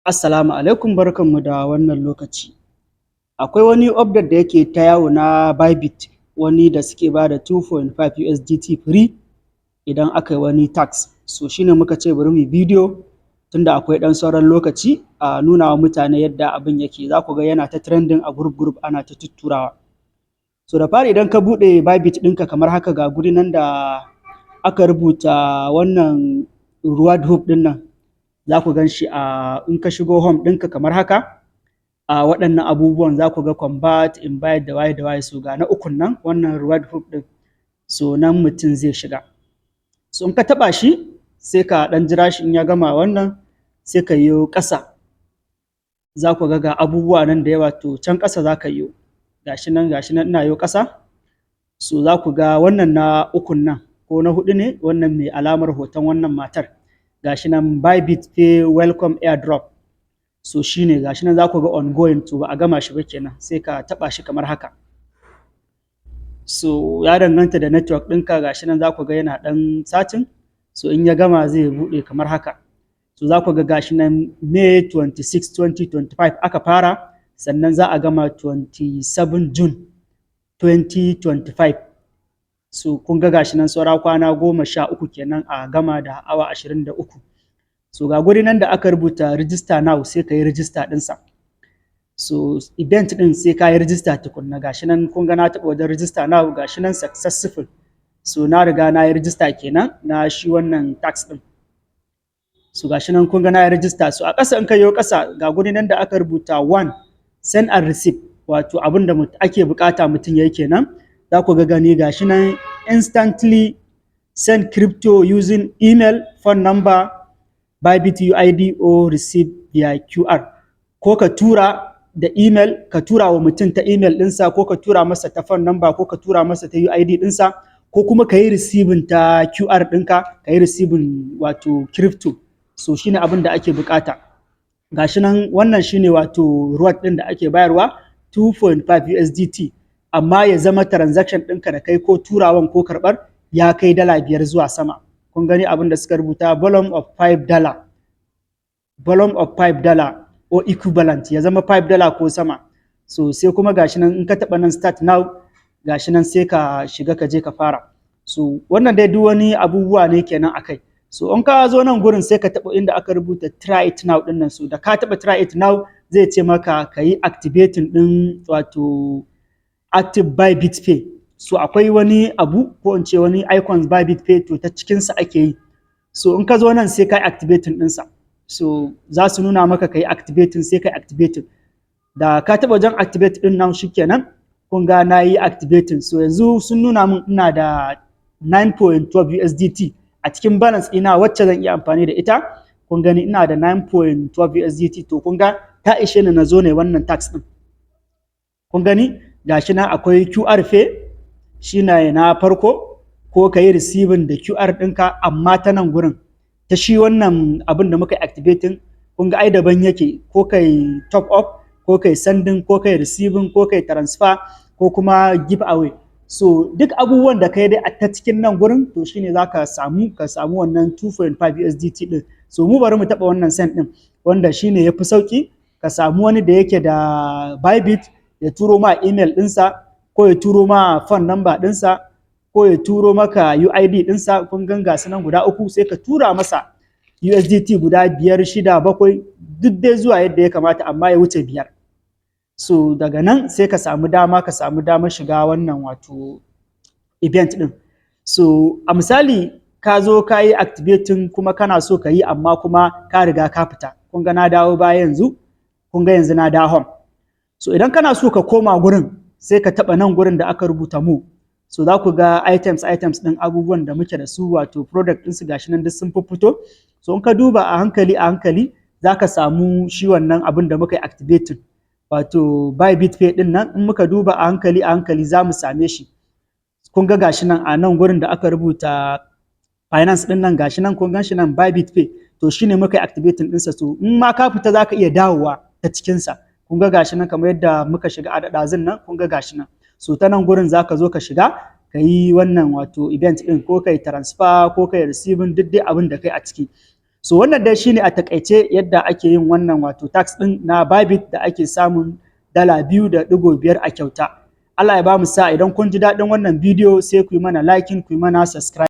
Assalamu alaikum, barkanmu da wannan lokaci. Akwai wani update da yake ta yawo na Bybit, wani da suke ba da 2.5 USDT free idan aka yi wani tax. So shi ne muka ce bari mu yi bidiyo tunda akwai ɗan sauran lokaci a nuna wa mutane yadda abin yake. Za ku ga yana ta trending a group ana ta tutturawa. So da fari idan ka buɗe Bybit ɗinka kamar haka, ga guri nan da aka rubuta wannan reward hook ɗin nan. Za ku gan shi in ka shigo home ɗinka kamar haka, a waɗannan abubuwan za ku ga convert, invite da waye da waye. So ga na ukun nan, wannan reward hook ɗin, so nan mutum zai shiga. So in ka taɓa shi sai ka ɗan jira shi, in ya gama wannan sai ka yi ƙasa. Za ku ga abubuwa nan da yawa, to can ƙasa za ka yi. Gashi nan ina yi ƙasa. So za ku ga wannan na ukun nan ko na huɗu ne, wannan mai alamar hoton wannan matar. Gashi nan Bybit pay welcome airdrop. So shi ne gashi nan za ku ga ongoing, to ba a gama shi ba kenan, sai ka taɓa shi kamar haka. So ya danganta da network ɗinka, gashi nan za ku ga yana ɗan satin. So in ya gama zai buɗe kamar haka. So za ku ga gashi nan May 26, 2025 aka fara, sannan za a gama 27 June 2025. So kun ga gashi nan saura kwana 13 kenan a gama da awa 23. So ga guri nan da aka rubuta register now, sai ka yi register ɗinsa. So event ɗin sai ka yi register tukunna. Gashi nan kun ga na taɓa wajen register now, gashi nan successful. So na riga na yi register kenan na shi wannan tax ɗin. So gashi nan kun ga na yi register. So a ƙasa in ka yi ƙasa, ga guri nan da aka rubuta 1 send and receive, wato abin da ake buƙata mutum ya yi kenan. Za ku ga gani gashi nan instantly send crypto using email, phone number, Bybit UID or receive via QR. Ko ka tura da email, ka tura wa mutum ta email ɗinsa, ko ka tura masa ta phone number, ko ka tura masa ta UID ɗinsa, ko kuma ka yi receiving ta QR ɗinka, ka yi receiving wato crypto. So shine abin da ake buƙata. Gashi nan wannan shine wato reward ɗin da ake bayarwa, 2.5 USDT. Amma ya zama transaction ɗinka da kai ko turawan ko karɓar ya kai $5 zuwa sama. Kun gani abin da suka rubuta volume of $5. Volume of $5 or equivalent, ya zama $5 ko sama. So sai kuma gashi nan in ka taɓa nan start now, gashi nan sai ka shiga ka je ka fara. So wannan dai duk wani abubuwa ne kenan akai. So in ka zo nan gurin sai ka taɓa inda aka rubuta try it now ɗin nan. So da ka taɓa try it now zai ce maka ka yi activating ɗin wato active Bybit pay. So akwai wani abu ko in ce wani icons Bybit pay, to ta cikinsa ake yi. So in ka zo nan sai ka yi activating ɗinsa. So za su nuna maka ka yi activating, sai ka yi activating. Da ka taɓa wajen activate ɗin nan shikenan, kun ga na yi activating. So yanzu sun nuna min ina da 9.12 USDT a cikin balance ina wacce zan iya amfani da ita. Kun gani ina da 9.12 USDT, to kun ga ta ishe ni na zo ne wannan tax ɗin. Kun gani gashi nan akwai QR pay, shi na farko, ko ka yi receiving da QR ɗinka, amma ta nan gurin ta shi wannan abin da muka yi activating, kun ga ai daban yake, ko ka yi top up, ko ka yi sending, ko ka yi receiving, ko ka yi transfer, ko kuma give away. So duk abubuwan da ka yi dai a ta cikin nan gurin, to shine za ka samu wannan 2.5 USDT ɗin. So mu bari mu taɓa wannan send ɗin, wanda shine ya fi sauƙi. Ka samu wani da yake da Bybit ya turo ma email ɗinsa, ko ya turo ma phone number ɗinsa, ko ya turo maka UID ɗinsa. Kun ga su nan guda uku, sai ka tura masa USDT guda 5, 6, 7, duk dai zuwa yadda ya kamata, amma ya wuce 5. So daga nan sai ka samu damar shiga wannan wato event ɗin. So a misali ka zo ka yi activating kuma kana so ka yi, amma kuma ka riga ka fita. Kun ga na dawo baya yanzu, kun ga yanzu na dawo home. So idan kana so ka koma gurin, sai ka taɓa nan gurin da aka rubuta mu. So za ku ga items ɗin abubuwan da muke da su, wato product ɗinsu gashi nan duk sun fito. So in ka duba a hankali za ka samu shi wannan abin da muka yi activating, wato Bybit pay ɗin nan. In muka duba a hankali za mu same shi. Kun ga gashi nan a nan gurin da aka rubuta finance ɗin nan, gashi nan kun gan shi nan Bybit pay, to shine muka yi activating ɗinsa. So in ma ka fita za ka iya dawowa ta cikinsa. Kun ga gashi nan kamar yadda muka shiga a ɗazun nan, kun ga gashi nan. So ta nan gurin za ka zo ka shiga ka yi wannan wato event ɗin, ko ka yi transfer, ko ka yi receiving, duk dai abin da kai a ciki. So wannan dai shine a takaice yadda ake yin wannan wato tax din na Bybit da ake samun $2.5 a kyauta. Allah ya ba mu sa, idan kun ji daɗin wannan bidiyo sai ku yi mana liking, ku yi mana subscribe.